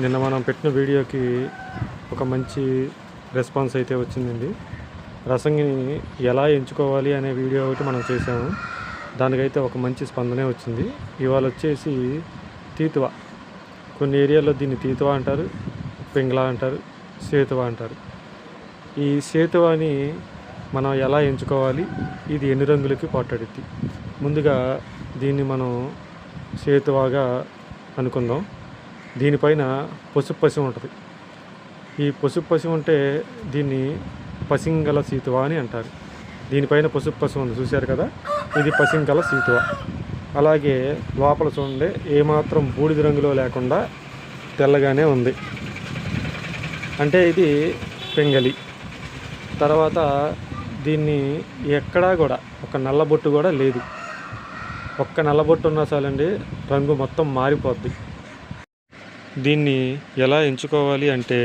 నిన్న మనం పెట్టిన వీడియోకి ఒక మంచి రెస్పాన్స్ అయితే వచ్చిందండి. రసంగిని ఎలా ఎంచుకోవాలి అనే వీడియో ఒకటి మనం చేసాము. దానికైతే ఒక మంచి స్పందనే వచ్చింది. ఇవాళ వచ్చేసి తీతువ, కొన్ని ఏరియాల్లో దీన్ని తీతువ అంటారు, పింగళ అంటారు, సేతువ అంటారు. ఈ సేతువని మనం ఎలా ఎంచుకోవాలి, ఇది ఎన్ని రంగులకి పోట్లాడిద్ది? ముందుగా దీన్ని మనం సేతువగా అనుకుందాం. దీనిపైన పసుపు పసి ఉంటుంది. ఈ పసుపు పసి ఉంటే దీన్ని పసింగల సీతువ అని అంటారు. దీనిపైన పసుపు పసి ఉంది, చూశారు కదా, ఇది పసింగల సీతువ. అలాగే లోపల చూడండి, ఏమాత్రం బూడిద రంగులో లేకుండా తెల్లగానే ఉంది, అంటే ఇది పింగళి. తర్వాత దీన్ని ఎక్కడా కూడా ఒక నల్లబొట్టు కూడా లేదు. ఒక్క నల్లబొట్టు ఉన్నా చాలండి, రంగు మొత్తం మారిపోద్ది. దీన్ని ఎలా ఎంచుకోవాలి అంటే,